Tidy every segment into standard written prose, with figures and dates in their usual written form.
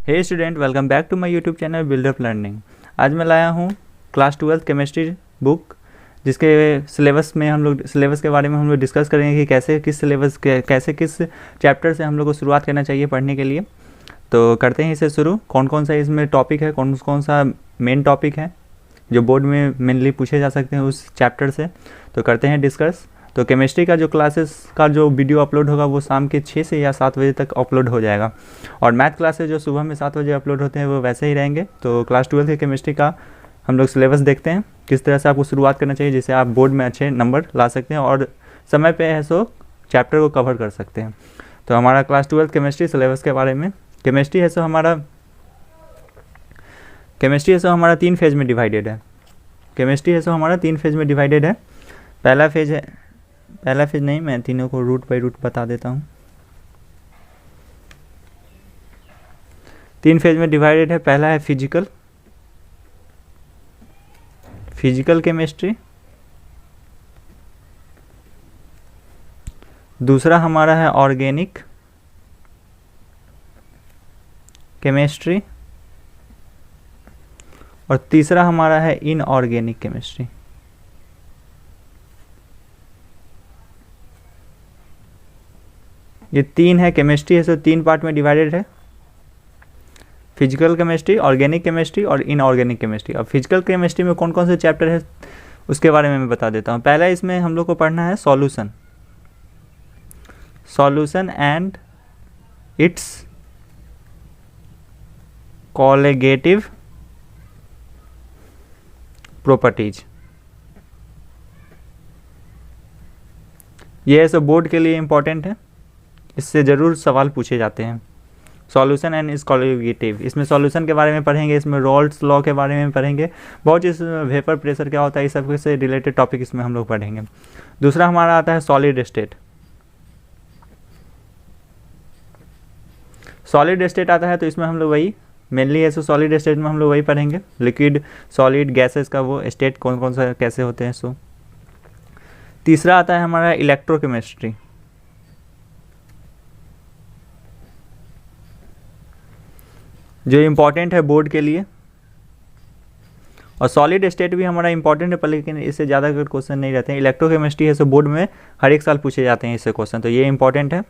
Hey student, welcome back to my YouTube channel build up learning. आज मैं लाया हूँ क्लास 12 केमिस्ट्री बुक, जिसके सिलेबस के बारे में हम लोग डिस्कस करेंगे कि कैसे किस चैप्टर से हम लोग को शुरुआत करना चाहिए पढ़ने के लिए। तो करते हैं इसे शुरू। कौन कौन सा इसमें टॉपिक है, कौन कौन सा मेन टॉपिक है जो बोर्ड में मेनली पूछे जा सकते हैं उस चैप्टर से, तो करते हैं डिस्कस। तो केमिस्ट्री का जो क्लासेस का जो वीडियो अपलोड होगा वो शाम के 6 से या 7 बजे तक अपलोड हो जाएगा, और मैथ क्लासेस जो सुबह में 7 बजे अपलोड होते हैं वो वैसे ही रहेंगे। तो क्लास 12 के केमिस्ट्री का हम लोग सिलेबस देखते हैं, किस तरह से आपको शुरुआत करना चाहिए जिससे आप बोर्ड में अच्छे नंबर ला सकते हैं और समय पे है सो चैप्टर को कवर कर सकते हैं। तो हमारा क्लास 12 केमिस्ट्री सिलेबस के बारे में, केमिस्ट्री है सो हमारा 3 फेज़ में डिवाइडेड है। पहला फेज नहीं, मैं तीनों को रूट बाय रूट बता देता हूँ। 3 फेज में डिवाइडेड है। पहला है फिजिकल केमिस्ट्री। दूसरा हमारा है ऑर्गेनिक केमिस्ट्री, और तीसरा हमारा है इनऑर्गेनिक केमिस्ट्री। ये 3 है। केमिस्ट्री है सो 3 पार्ट में डिवाइडेड है, फिजिकल केमिस्ट्री, ऑर्गेनिक केमिस्ट्री और इनऑर्गेनिक केमिस्ट्री। अब फिजिकल केमिस्ट्री में कौन कौन से चैप्टर है उसके बारे में मैं बता देता हूँ। पहला इसमें हम लोग को पढ़ना है सॉल्यूशन एंड इट्स कॉलेगेटिव प्रॉपर्टीज। ये ऐसे बोर्ड के लिए इम्पोर्टेंट है, इससे ज़रूर सवाल पूछे जाते हैं। सॉल्यूशन एंड इस कॉलेगेटिव, इसमें सॉल्यूशन के बारे में पढ़ेंगे, इसमें रॉल्स लॉ के बारे में पढ़ेंगे, बहुत इसमें वेपर प्रेशर क्या होता है, इस सब से रिलेटेड टॉपिक इसमें हम लोग पढ़ेंगे। दूसरा हमारा आता है सॉलिड स्टेट आता है, तो इसमें हम लोग वही मेनली ऐसे सॉलिड स्टेट में हम लोग वही पढ़ेंगे, लिक्विड, सॉलिड, गैसेस का वो स्टेट कौन कौन सा कैसे होते हैं सो। तीसरा आता है हमारा इलेक्ट्रोकेमिस्ट्री। जो इम्पॉर्टेंट है बोर्ड के लिए, और सॉलिड स्टेट भी हमारा इम्पॉर्टेंट है पर लेकिन इससे ज़्यादा अगर क्वेश्चन नहीं रहते हैं। इलेक्ट्रोकेमिस्ट्री है सो बोर्ड में हर एक साल पूछे जाते हैं इससे क्वेश्चन, तो ये इम्पॉर्टेंट है।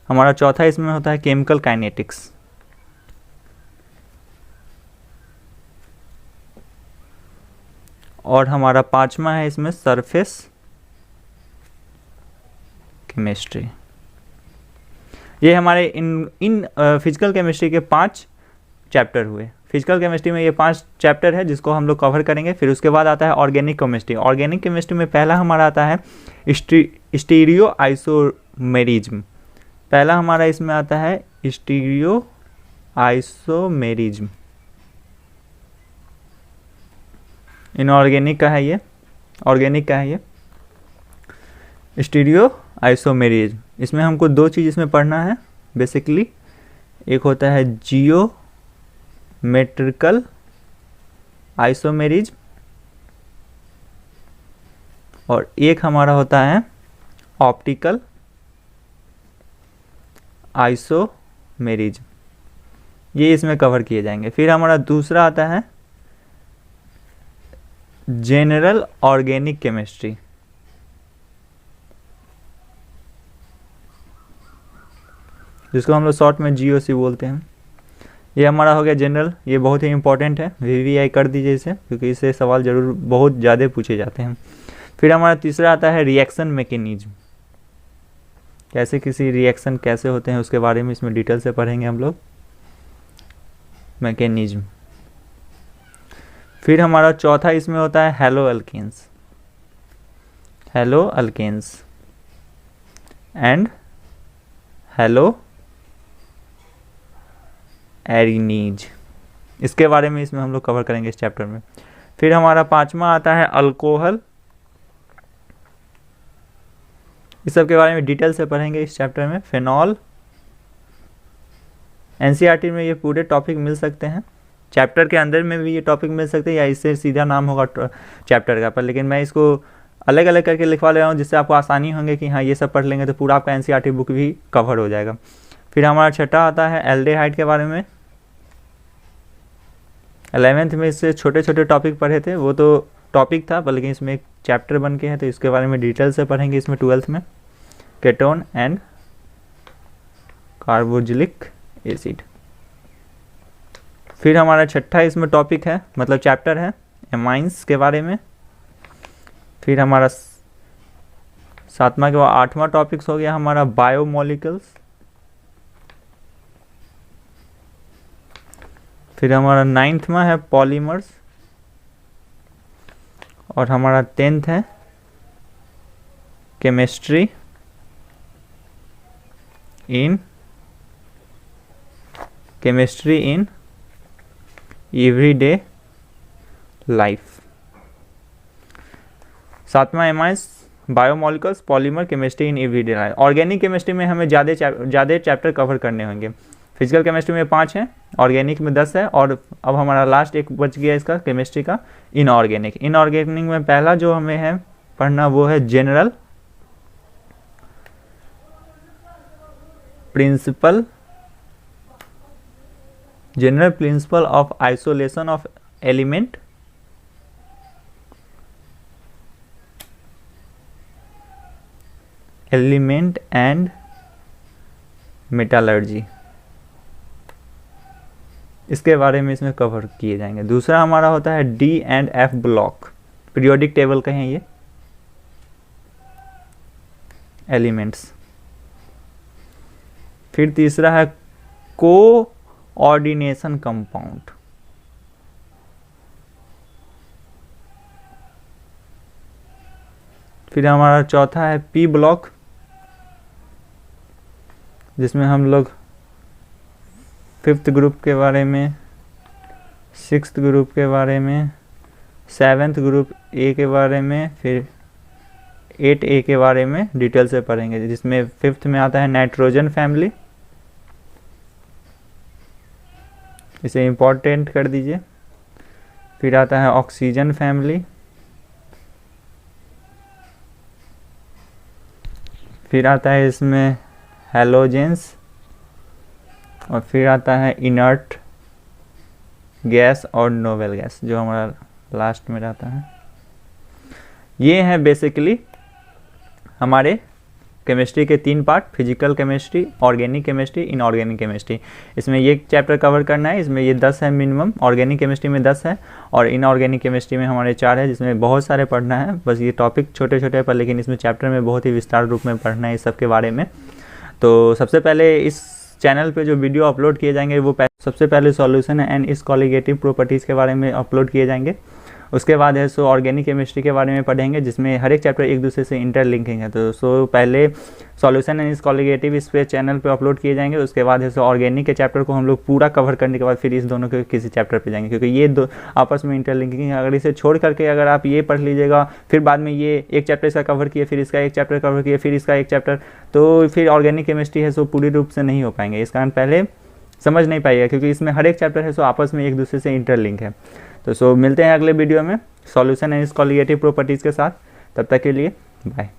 हमारा चौथा इसमें होता है केमिकल काइनेटिक्स। और हमारा 5वां है इसमें सरफेस केमिस्ट्री। ये हमारे इन फिजिकल केमिस्ट्री के 5 चैप्टर हुए। फिजिकल केमिस्ट्री में ये 5 चैप्टर है जिसको हम लोग कवर करेंगे। फिर उसके बाद आता है ऑर्गेनिक केमिस्ट्री। ऑर्गेनिक केमिस्ट्री में पहला हमारा आता है स्टीरियो आइसोमेरिज्म। पहला हमारा इसमें आता है स्टीरियो आइसोमेरिज्म। इनऑर्गेनिक का है ये, ऑर्गेनिक का है ये स्टीरियो आइसोमेरिज्म। इसमें हमको 2 चीज़ इसमें पढ़ना है बेसिकली। एक होता है जियोमेट्रिकल आइसोमेरिज्म, और एक हमारा होता है ऑप्टिकल आइसोमेरिज्म। ये इसमें कवर किए जाएंगे। फिर हमारा दूसरा आता है जनरल ऑर्गेनिक केमिस्ट्री। जिसको हम लोग शॉर्ट में जीओसी बोलते हैं। ये हमारा हो गया जनरल, ये बहुत ही इंपॉर्टेंट है, वीवीआई कर दीजिए इसे, क्योंकि इससे सवाल ज़रूर बहुत ज़्यादा पूछे जाते हैं। फिर हमारा तीसरा आता है रिएक्शन मैकेनिज्म। कैसे किसी रिएक्शन कैसे होते हैं उसके बारे में इसमें डिटेल से पढ़ेंगे हम लोग, मैकेनिज्म। फिर हमारा चौथा इसमें होता है हेलो अल्केन्स एंड हेलो एरिनीज। इसके बारे में इसमें हम लोग कवर करेंगे इस चैप्टर में। फिर हमारा 5वां आता है अल्कोहल। इस सब के बारे में डिटेल से पढ़ेंगे इस चैप्टर में। फिनॉल, एनसीईआरटी में ये पूरे टॉपिक मिल सकते हैं, चैप्टर के अंदर में भी ये टॉपिक मिल सकते हैं, या इससे सीधा नाम होगा चैप्टर का, पर लेकिन मैं इसको अलग अलग करके लिखवा ले रहा हूँ जिससे आपको आसानी होंगे कि हाँ ये सब पढ़ लेंगे तो पूरा आपका एनसीईआरटी बुक भी कवर हो जाएगा। फिर हमारा छठा आता है एल्डेहाइड के बारे में। 11th में इससे छोटे छोटे टॉपिक पढ़े थे, वो तो टॉपिक था, बल्कि इसमें एक चैप्टर बन के है, तो इसके बारे में डिटेल से पढ़ेंगे इसमें 12th में, केटोन एंड कार्बोक्सिलिक एसिड। फिर हमारा छठा इसमें टॉपिक है, मतलब चैप्टर है, एमाइंस के बारे में। फिर हमारा सातवां के बाद आठवां टॉपिक्स हो गया हमारा बायोमोलिक्यूल्स। फिर हमारा 9वां है पॉलीमर्स, और हमारा 10th है केमिस्ट्री इन एवरीडे लाइफ। 7वां amines, biomolecules, polymer, chemistry in everyday life. Organic chemistry में हमें ज़्यादा चैप्टर कवर करने होंगे। फिजिकल केमिस्ट्री में 5 है, ऑर्गेनिक में 10 है, और अब हमारा लास्ट एक बच गया इसका केमिस्ट्री का, इनऑर्गेनिक। इनऑर्गेनिक में पहला जो हमें है पढ़ना वो है general principle of isolation of element and metallurgy, इसके बारे में इसमें कवर किए जाएंगे। दूसरा हमारा होता है D and F block, periodic table का है ये, एलिमेंट्स। फिर तीसरा है कोऑर्डिनेशन कंपाउंड। फिर हमारा चौथा है पी ब्लॉक, जिसमें हम लोग 5th ग्रुप के बारे में, 6th ग्रुप के बारे में, 7th ग्रुप ए के बारे में, फिर 8A के बारे में डिटेल से पढ़ेंगे, जिसमें 5th में आता है नाइट्रोजन फैमिली, इसे इम्पोर्टेंट कर दीजिए। फिर आता है ऑक्सीजन फैमिली, फिर आता है इसमें हैलोजेंस, और फिर आता है इनर्ट गैस और नोवेल गैस, जो हमारा लास्ट में रहता है। ये हैं बेसिकली हमारे केमिस्ट्री के 3 part, physical chemistry, organic chemistry, inorganic chemistry. इसमें ये चैप्टर कवर करना है, इसमें ये 10 है मिनिमम, ऑर्गेनिक केमिस्ट्री में 10 है, और इनऑर्गेनिक केमिस्ट्री में हमारे 4 है, जिसमें बहुत सारे पढ़ना है। बस ये टॉपिक छोटे छोटे पर, लेकिन इसमें चैप्टर में बहुत ही विस्तार रूप में पढ़ना है इस सब के बारे में। तो सबसे पहले इस चैनल पे जो वीडियो अपलोड किए जाएंगे वो सबसे पहले सॉल्यूशन एंड इस कॉलिगेटिव प्रॉपर्टीज़ के बारे में अपलोड किए जाएंगे। उसके बाद है सो ऑर्गेनिक केमिस्ट्री के बारे में पढ़ेंगे, जिसमें हर एक चैप्टर एक दूसरे से इंटरलिंकिंग है। तो पहले सॉल्यूशन एंड इस कॉलिगेटिव इस पे चैनल पे अपलोड किए जाएंगे। उसके बाद है सो ऑर्गेनिक के चैप्टर को हम लोग पूरा कवर करने के बाद फिर इस दोनों के किसी चैप्टर पे जाएंगे, क्योंकि ये दो आपस में इंटरलिंकिंग है। अगर इसे छोड़ करके अगर आप ये पढ़ लीजिएगा, फिर बाद में ये एक चैप्टर इसका कवर किया, फिर इसका एक चैप्टर कवर किया, फिर इसका एक चैप्टर, तो फिर ऑर्गेनिक केमिस्ट्री है सो पूरी रूप से नहीं हो पाएंगे। इस कारण पहले समझ नहीं पाइएगा, क्योंकि इसमें हर एक चैप्टर है सो आपस में एक दूसरे से इंटरलिंक है। तो मिलते हैं अगले वीडियो में सॉल्यूशन एंड इस कॉलिगेटिव प्रॉपर्टीज़ के साथ। तब तक के लिए बाय।